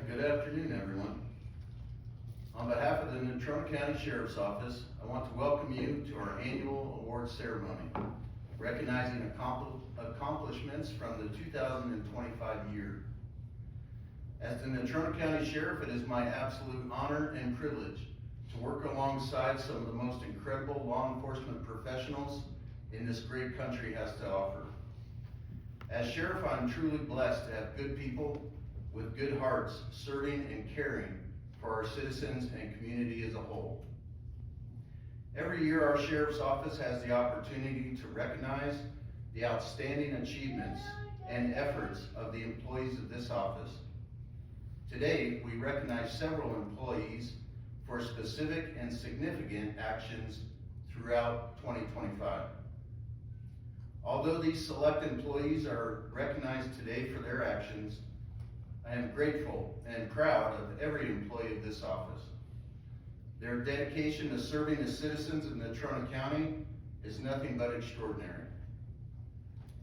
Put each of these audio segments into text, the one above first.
Good afternoon, everyone. On behalf of the Natrona County Sheriff's Office, I want to welcome you to our annual award ceremony, recognizing accomplishments from the 2025 year. As the Natrona County Sheriff, it is my absolute honor and privilege to work alongside some of the most incredible law enforcement professionals in this great country has to offer. As Sheriff, I'm truly blessed to have good people with good hearts serving and caring for our citizens and community as a whole. Every year, our Sheriff's Office has the opportunity to recognize the outstanding achievements and efforts of the employees of this office. Today, we recognize several employees for specific and significant actions throughout 2025. Although these select employees are recognized today for their actions, I am grateful and proud of every employee of this office. Their dedication to serving the citizens of Natrona County is nothing but extraordinary.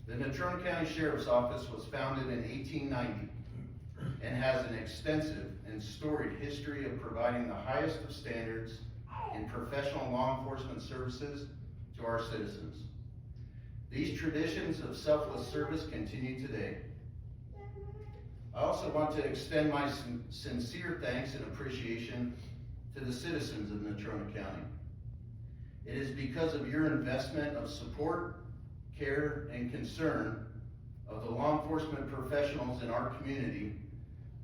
The Natrona County Sheriff's Office was founded in 1890 and has an extensive and storied history of providing the highest of standards in professional law enforcement services to our citizens. These traditions of selfless service continue today. I also want to extend my sincere thanks and appreciation to the citizens of Natrona County. It is because of your investment of support, care, and concern of the law enforcement professionals in our community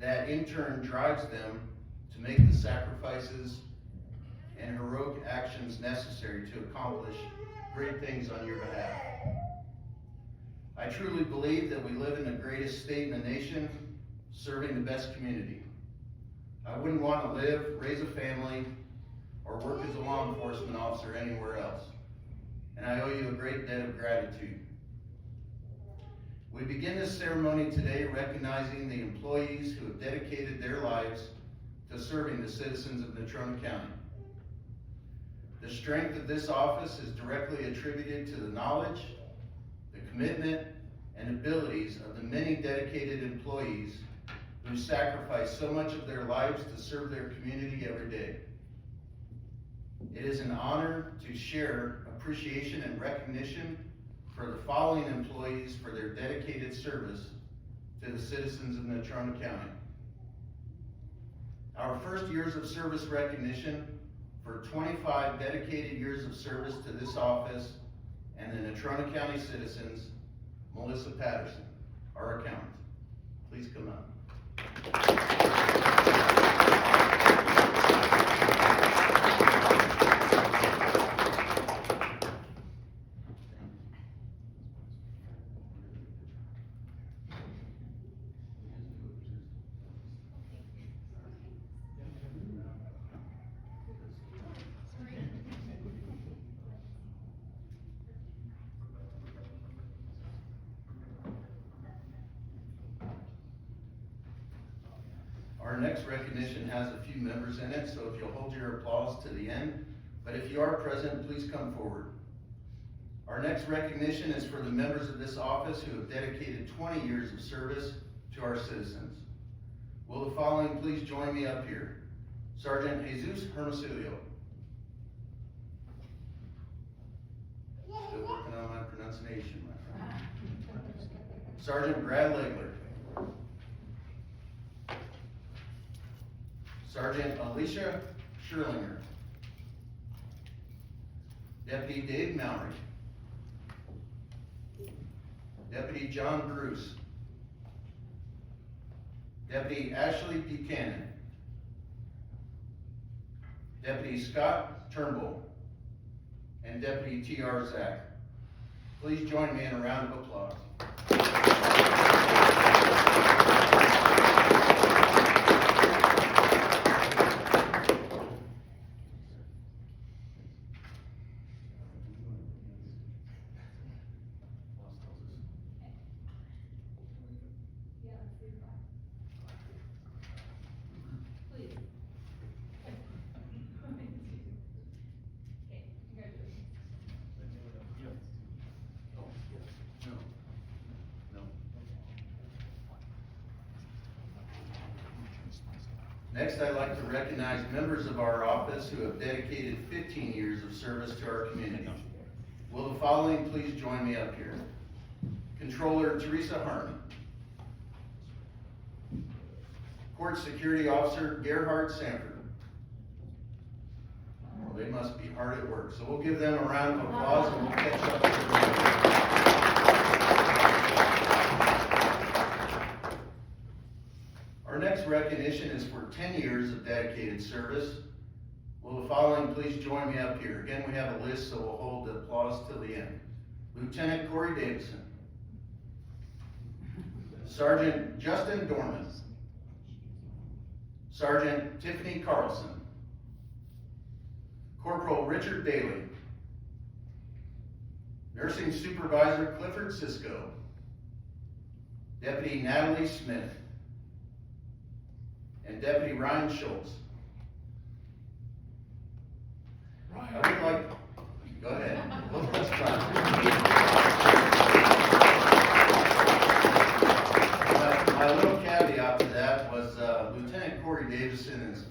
that in turn drives them to make the sacrifices and heroic actions necessary to accomplish great things on your behalf. I truly believe that we live in the greatest state in the nation, serving the best community. I wouldn't want to live, raise a family, or work as a law enforcement officer anywhere else. And I owe you a great debt of gratitude. We begin this ceremony today recognizing the employees who have dedicated their lives to serving the citizens of Natrona County. The strength of this office is directly attributed to the knowledge, the commitment, and abilities of the many dedicated employees who sacrifice so much of their lives to serve their community every day. It is an honor to share appreciation and recognition for the following employees for their dedicated service to the citizens of Natrona County. Our first years of service recognition for 25 dedicated years of service to this office and the Natrona County citizens, Melissa Patterson, our accountant. Please come up. Our next recognition has a few members in it, so if you'll hold your applause to the end, but if you are present, please come forward. Our next recognition is for the members of this office who have dedicated 20 years of service to our citizens. Will the following please join me up here? Sergeant Jesus Hermosillo. Still working on my pronunciation, my friend. Sergeant Brad Legler. Sergeant Alicia Scherlinger. Deputy Dave Mallory. Deputy John Bruce. Deputy Ashley Buchanan. Deputy Scott Turnbull. And Deputy T.R. Zach. Please join me in a round of applause. Next, I'd like to recognize members of our office who have dedicated 15 years of service to our community. Will the following please join me up here? Controller Teresa Hartman. Court Security Officer Gerhard Sanford. Well, they must be hard at work, so we'll give them a round of applause and we'll catch up with them. Our next recognition is for 10 years of dedicated service. Will the following please join me up here? Again, we have a list, so we'll hold the applause till the end. Lieutenant Corey Davison. Sergeant Justin Dorman. Sergeant Tiffany Carlson. Corporal Richard Daly. Nursing Supervisor Clifford Cisco. Deputy Natalie Smith. And Deputy Ryan Schultz. I would like, go ahead. Let's try. My little caveat to that was Lieutenant Corey Davison is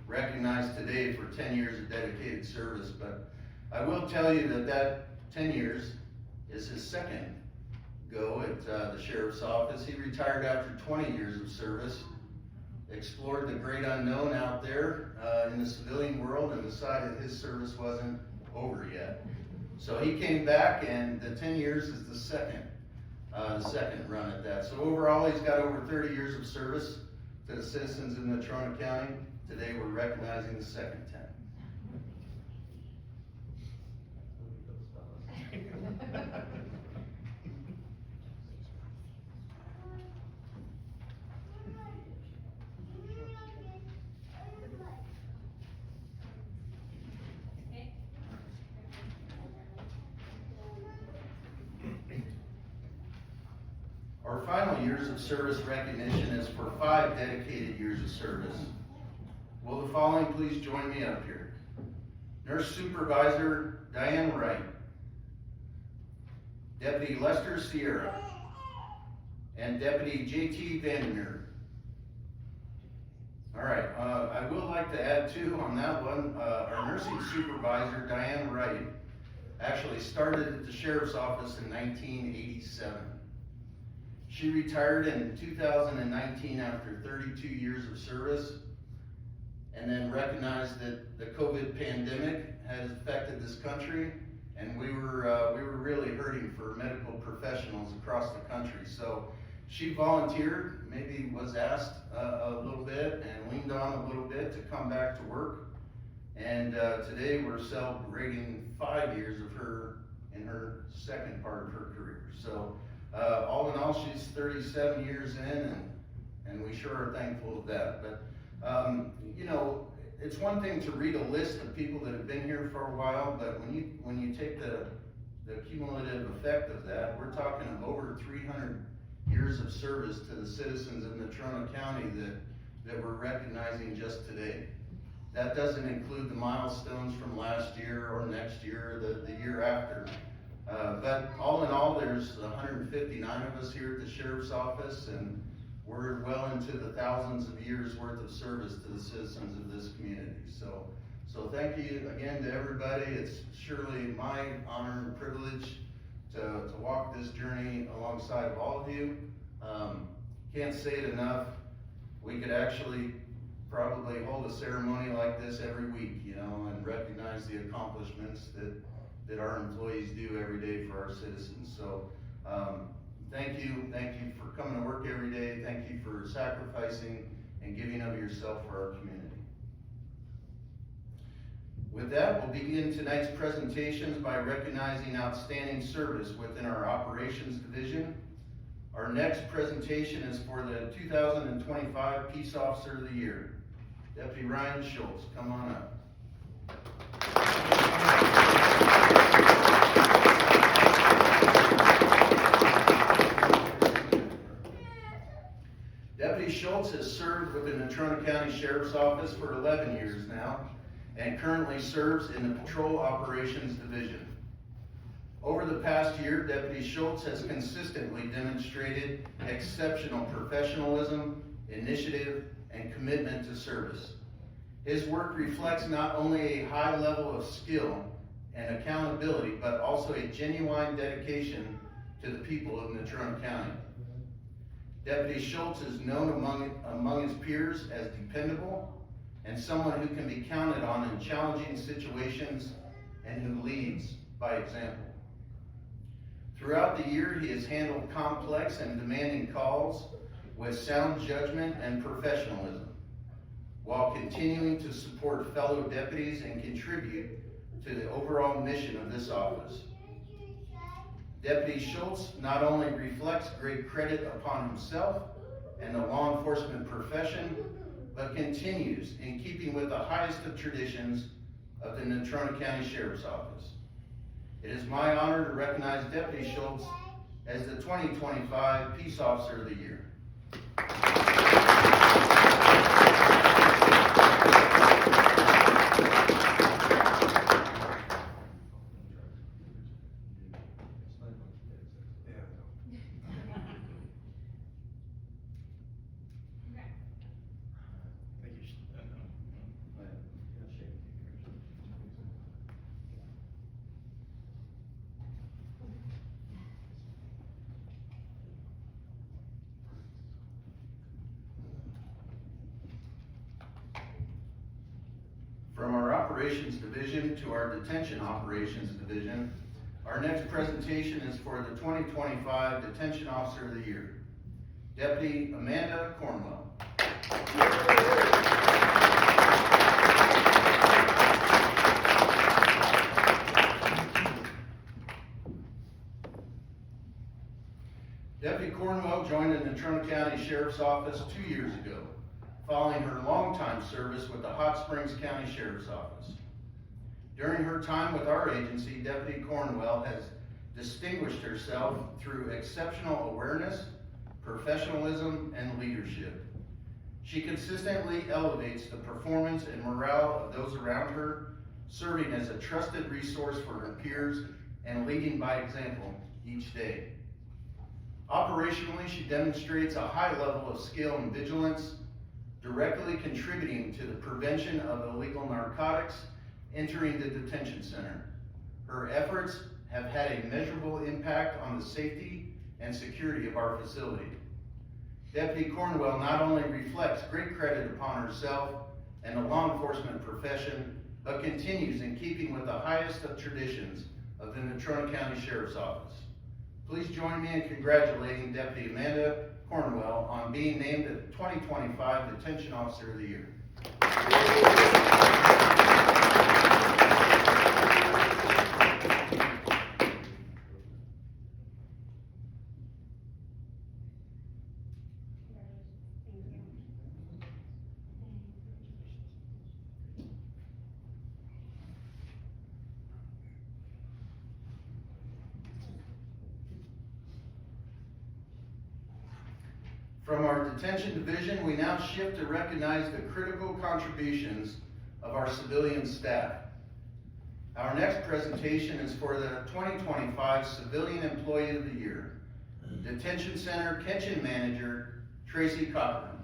recognized today for 10 years of dedicated service, but I will tell you that 10 years is his second go at the Sheriff's Office. He retired after 20 years of service, explored the great unknown out there in the civilian world, and decided his service wasn't over yet. So he came back, and the 10 years is the second run at that. So overall, he's got over 30 years of service to the citizens in Natrona County. Today, we're recognizing the second 10. Our final years of service recognition is for 5 dedicated years of service. Will the following please join me up here? Nurse Supervisor Diane Wright. Deputy Lester Sierra. And Deputy J.T. Vandermeer. All right, I will like to add too on that one, our nursing supervisor, Diane Wright, actually started at the Sheriff's Office in 1987. She retired in 2019 after 32 years of service, and then recognized that the COVID pandemic has affected this country, and we were really hurting for medical professionals across the country. So she volunteered, maybe was asked a little bit and leaned on a little bit to come back to work. And today we're celebrating 5 years of her in her second part of her career. So all in all, she's 37 years in, and we sure are thankful of that. But you know, it's one thing to read a list of people that have been here for a while, but when you take the cumulative effect of that, we're talking of over 300 years of service to the citizens of Natrona County that we're recognizing just today. That doesn't include the milestones from last year or next year or the year after. But all in all, there's 159 of us here at the Sheriff's Office, and we're well into the thousands of years worth of service to the citizens of this community. So thank you again to everybody. It's surely my honor and privilege to walk this journey alongside of all of you. Can't say it enough. We could actually probably hold a ceremony like this every week, you know, and recognize the accomplishments that our employees do every day for our citizens. So thank you for coming to work every day. Thank you for sacrificing and giving of yourself for our community. With that, we'll begin tonight's presentations by recognizing outstanding service within our operations division. Our next presentation is for the 2025 Peace Officer of the Year. Deputy Ryan Schultz, come on up. Deputy Schultz has served with the Natrona County Sheriff's Office for 11 years now, and currently serves in the Patrol Operations Division. Over the past year, Deputy Schultz has consistently demonstrated exceptional professionalism initiative, and commitment to service. His work reflects not only a high level of skill and accountability, but also a genuine dedication to the people of Natrona County. Deputy Schultz is known among his peers as dependable and someone who can be counted on in challenging situations and who leads by example. Throughout the year, he has handled complex and demanding calls with sound judgment and professionalism, while continuing to support fellow deputies and contribute to the overall mission of this office. Deputy Schultz not only reflects great credit upon himself and the law enforcement profession, but continues in keeping with the highest of traditions of the Natrona County Sheriff's Office. It is my honor to recognize Deputy Schultz as the 2025 Peace Officer of the Year. From our Operations Division to our Detention Operations Division, our next presentation is for the 2025 Detention Officer of the Year, Deputy Amanda Cornwell. Deputy Cornwell joined the Natrona County Sheriff's Office 2 years ago, following her longtime service with the Hot Springs County Sheriff's Office. During her time with our agency, Deputy Cornwell has distinguished herself through exceptional awareness, professionalism, and leadership. She consistently elevates the performance and morale of those around her, serving as a trusted resource for her peers and leading by example each day. Operationally, she demonstrates a high level of skill and vigilance, directly contributing to the prevention of illegal narcotics entering the detention center. Her efforts have had a measurable impact on the safety and security of our facility. Deputy Cornwell not only reflects great credit upon herself and the law enforcement profession, but continues in keeping with the highest of traditions of the Natrona County Sheriff's Office. Please join me in congratulating Deputy Amanda Cornwell on being named the 2025 Detention Officer of the Year. From our Detention Division, we now shift to recognize the critical contributions of our civilian staff. Our next presentation is for the 2025 Civilian Employee of the Year, Detention Center Kitchen Manager, Tracy Cochran.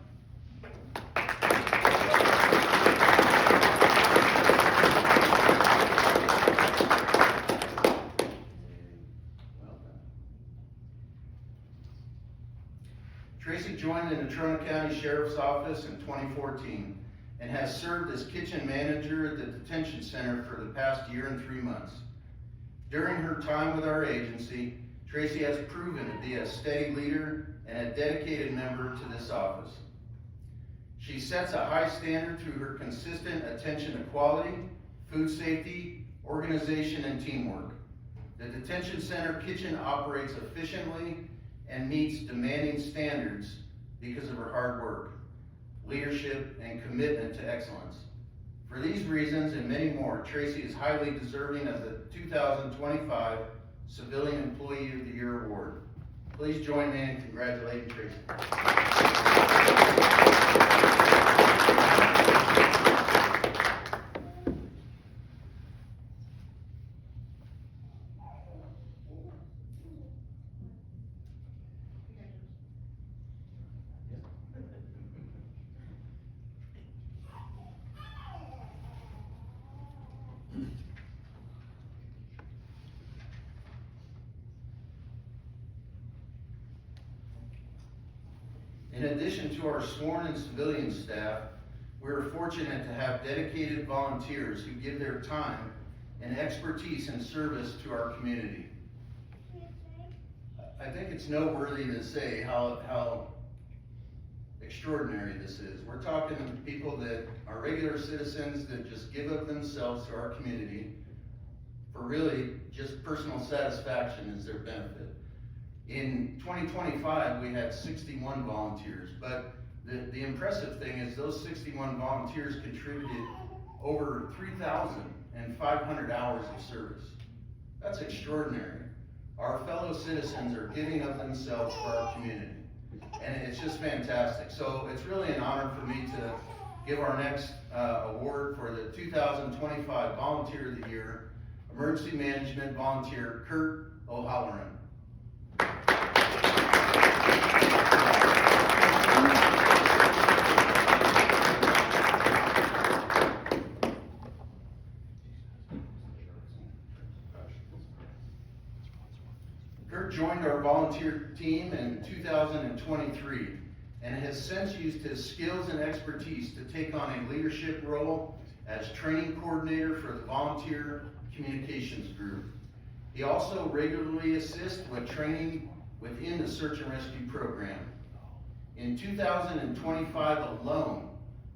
Tracy joined the Natrona County Sheriff's Office in 2014 and has served as kitchen manager at the detention center for the past year and 3 months. During her time with our agency, Tracy has proven to be a steady leader and a dedicated member to this office. She sets a high standard through her consistent attention to quality, food safety, organization, and teamwork. The detention center kitchen operates efficiently and meets demanding standards because of her hard work, leadership, and commitment to excellence. For these reasons and many more, Tracy is highly deserving of the 2025 Civilian Employee of the Year Award. Please join me in congratulating Tracy. addition to our sworn and civilian staff, we're fortunate to have dedicated volunteers who give their time and expertise in service to our community. I think it's noteworthy to say how extraordinary this is. We're talking to people that are regular citizens that just give of themselves to our community for really just personal satisfaction as their benefit. In 2025, we had 61 volunteers, but the impressive thing is those 61 volunteers contributed over 3,500 hours of service. That's extraordinary. Our fellow citizens are giving of themselves for our community, and it's just fantastic. So it's really an honor for me to give our next award for the 2025 Volunteer of the Year, Emergency Management Volunteer Kurt O'Halloran. Kurt joined our volunteer team in 2023 and has since used his skills and expertise to take on a leadership role as training coordinator for the volunteer communications group. He also regularly assists with training within the search and rescue program. In 2025 alone,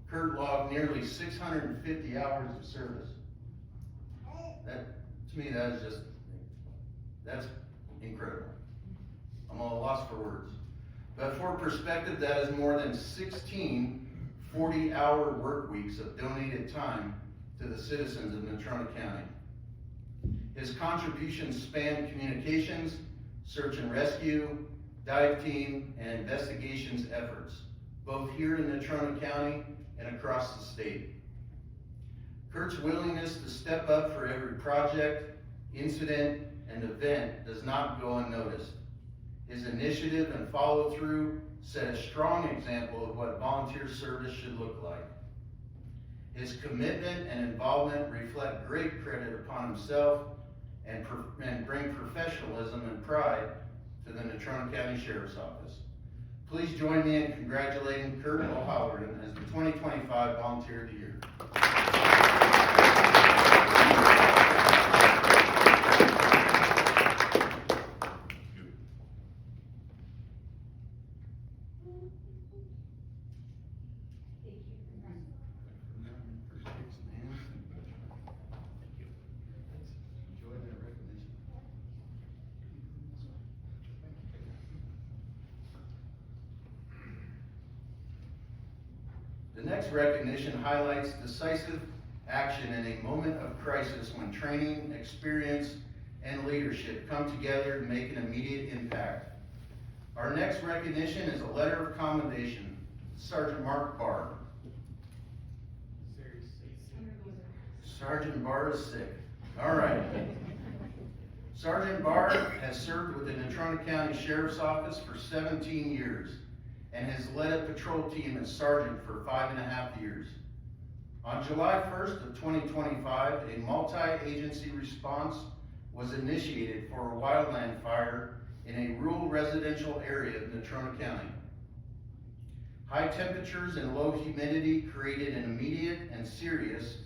Kurt logged nearly 650 hours of service. That, to me, that's incredible. I'm at a loss for words. But for perspective, that is more than 16 40-hour work weeks of donated time to the citizens of Natrona County. His contributions span communications, search and rescue, dive team, and investigations efforts, both here in Natrona County and across the state. Kurt's willingness to step up for every project, incident, and event does not go unnoticed. His initiative and follow-through set a strong example of what volunteer service should look like. His commitment and involvement reflect great credit upon himself and bring professionalism and pride to the Natrona County Sheriff's Office. Please join me in congratulating Kurt O'Halloran as the 2025 Volunteer of the Year. The next recognition highlights decisive action in a moment of crisis when training, experience, and leadership come together to make an immediate impact. Our next recognition is a letter of commendation. Sergeant Mark Barr. Sergeant Barr is sick. All right. Sergeant Barr has served with the Natrona County Sheriff's Office for 17 years and has led a patrol team as sergeant for 5.5 years. On July 1st of 2025, a multi-agency response was initiated for a wildland fire in a rural residential area of Natrona County. High temperatures and low humidity created an immediate and serious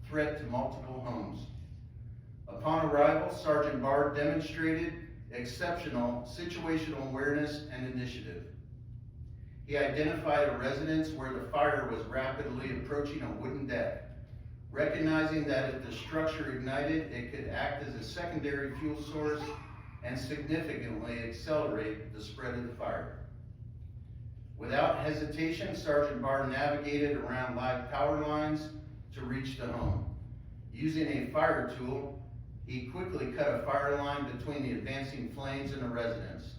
threat to multiple homes. Upon arrival, Sergeant Barr demonstrated exceptional situational awareness and initiative. He identified a residence where the fire was rapidly approaching a wooden deck, recognizing that if the structure ignited, it could act as a secondary fuel source and significantly accelerate the spread of the fire. Without hesitation, Sergeant Barr navigated around live power lines to reach the home. Using a fire tool, he quickly cut a fire line between the advancing flames and the residence.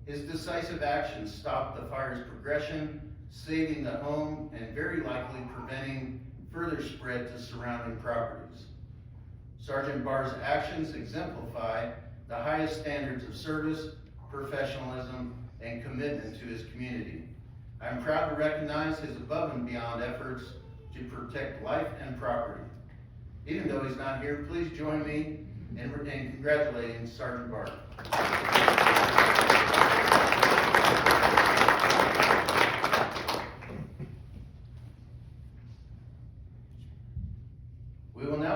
His decisive action stopped the fire's progression, saving the home and very likely preventing further spread to surrounding properties. Sergeant Barr's actions exemplify the highest standards of service, professionalism, and commitment to his community. I am proud to recognize his above and beyond efforts to protect life and property. Even though he's not here, please join me in congratulating Sergeant Barr.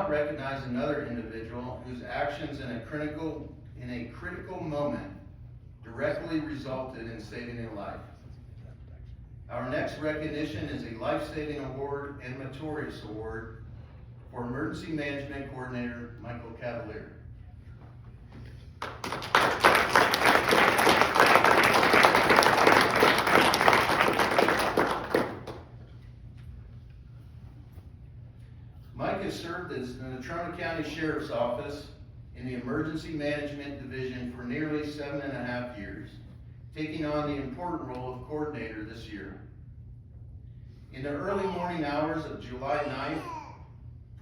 now recognize another individual whose actions in a critical moment directly resulted in saving a life. Our next recognition is a Life-Saving Award and Meritorious Award for Emergency Management Coordinator Michael Cavalier. Mike has served as in the Natrona County Sheriff's Office in the Emergency Management Division for nearly 7.5 years, taking on the important role of coordinator this year. In the early morning hours of July 9th,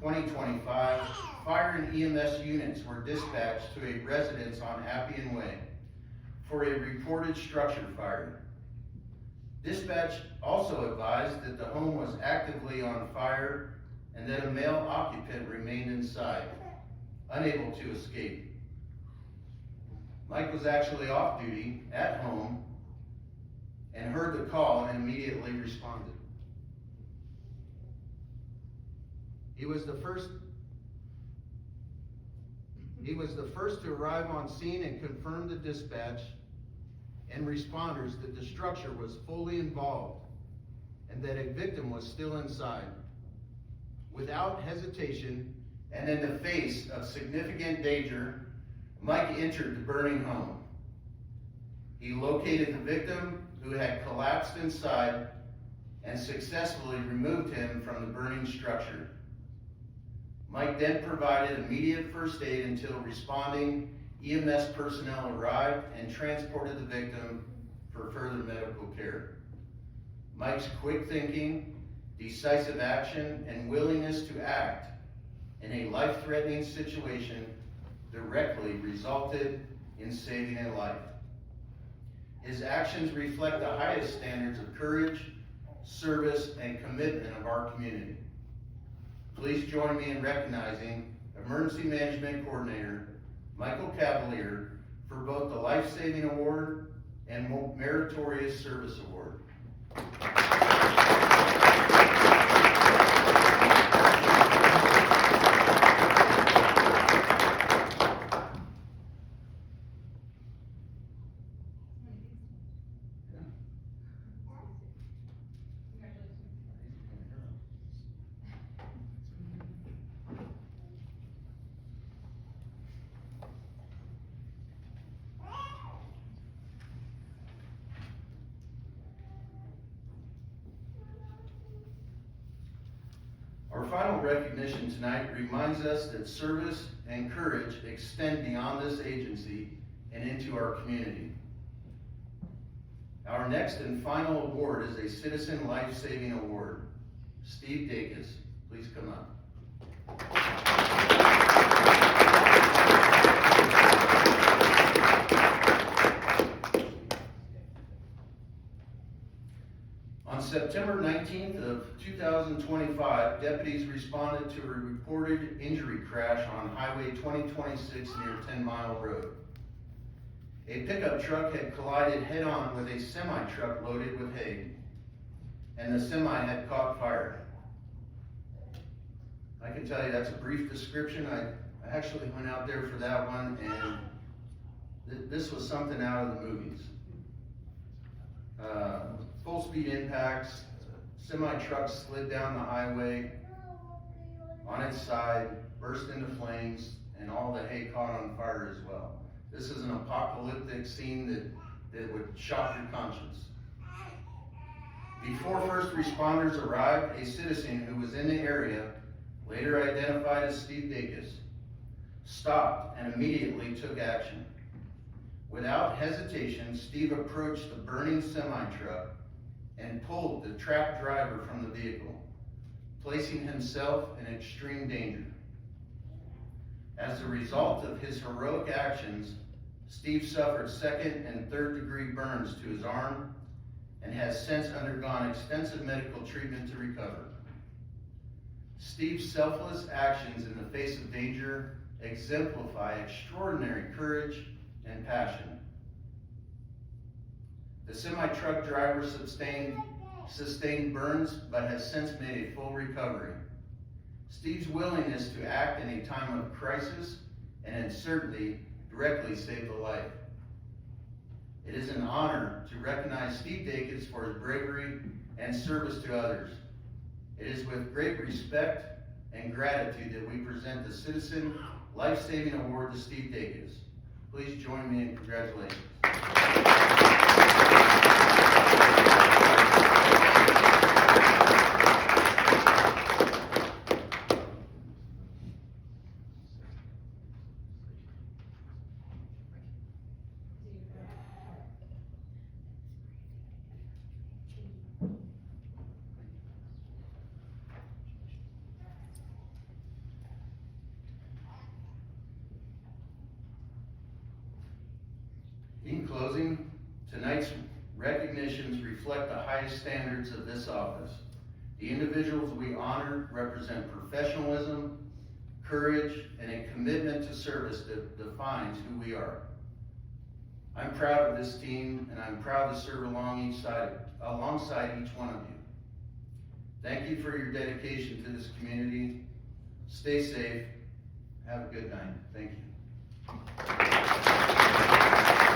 2025, fire and EMS units were dispatched to a residence on Appian Way for a reported structure fire. Dispatch also advised that the home was actively on fire and that a male occupant remained inside, unable to escape. Mike was actually off duty at home and heard the call and immediately responded. He was the first to arrive on scene and confirm the dispatch and responders that the structure was fully involved and that a victim was still inside. Without hesitation and in the face of significant danger, Mike entered the burning home. He located the victim, who had collapsed inside, and successfully removed him from the burning structure. Mike then provided immediate first aid until responding EMS personnel arrived and transported the victim for further medical care. Mike's quick thinking, decisive action, and willingness to act in a life-threatening situation directly resulted in saving a life. His actions reflect the highest standards of courage, service, and commitment of our community. Please join me in recognizing Emergency Management Coordinator Michael Cavalier for both the Life-Saving Award and Meritorious Service Award. Our final recognition tonight reminds us that service and courage extend beyond this agency and into our community. Our next and final award is a Citizen Life-Saving Award. Steve Dacus, please come up. On September 19th of 2025, deputies responded to a reported injury crash on Highway 2026 near 10 Mile Road. A pickup truck had collided head-on with a semi-truck loaded with hay, and the semi had caught fire. I can tell you that's a brief description. I actually went out there for that one, and this was something out of the movies. Full speed impacts, semi-truck slid down the highway on its side, burst into flames, and all the hay caught on fire as well. This is an apocalyptic scene that would shock your conscience. Before first responders arrived, a citizen who was in the area, later identified as Steve Dacus, stopped and immediately took action. Without hesitation, Steve approached the burning semi-truck and pulled the trapped driver from the vehicle, placing himself in extreme danger. As a result of his heroic actions, Steve suffered second and third degree burns to his arm and has since undergone extensive medical treatment to recover. Steve's selfless actions in the face of danger exemplify extraordinary courage and passion. The semi-truck driver sustained burns but has since made a full recovery. Steve's willingness to act in a time of crisis and uncertainty directly saved a life. It is an honor to recognize Steve Dakis for his bravery and service to others. It is with great respect and gratitude that we present the Citizen Life-Saving Award to Steve Dakis. Please join me in congratulations. In closing, tonight's recognitions reflect the highest standards of this office. The individuals we honor represent professionalism, courage, and a commitment to service that defines who we are. I'm proud of this team, and I'm proud to serve alongside each one of you. Thank you for your dedication to this community. Stay safe. Have a good night. Thank you.